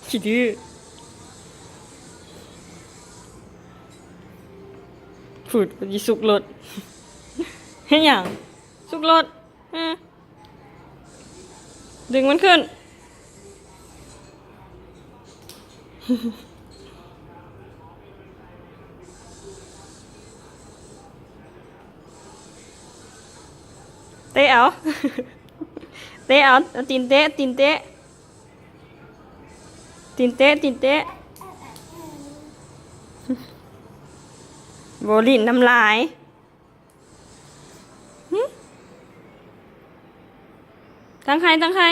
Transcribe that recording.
ขี้ดื้อพูดยีสุกรถให้หยังสุกรถดึงมันขึ้นเตะเอาเตะเอาตีนเตะตีนเตะตีนเตะตีนเตะโบลินน้ำลายตั้งใครตั้งใคร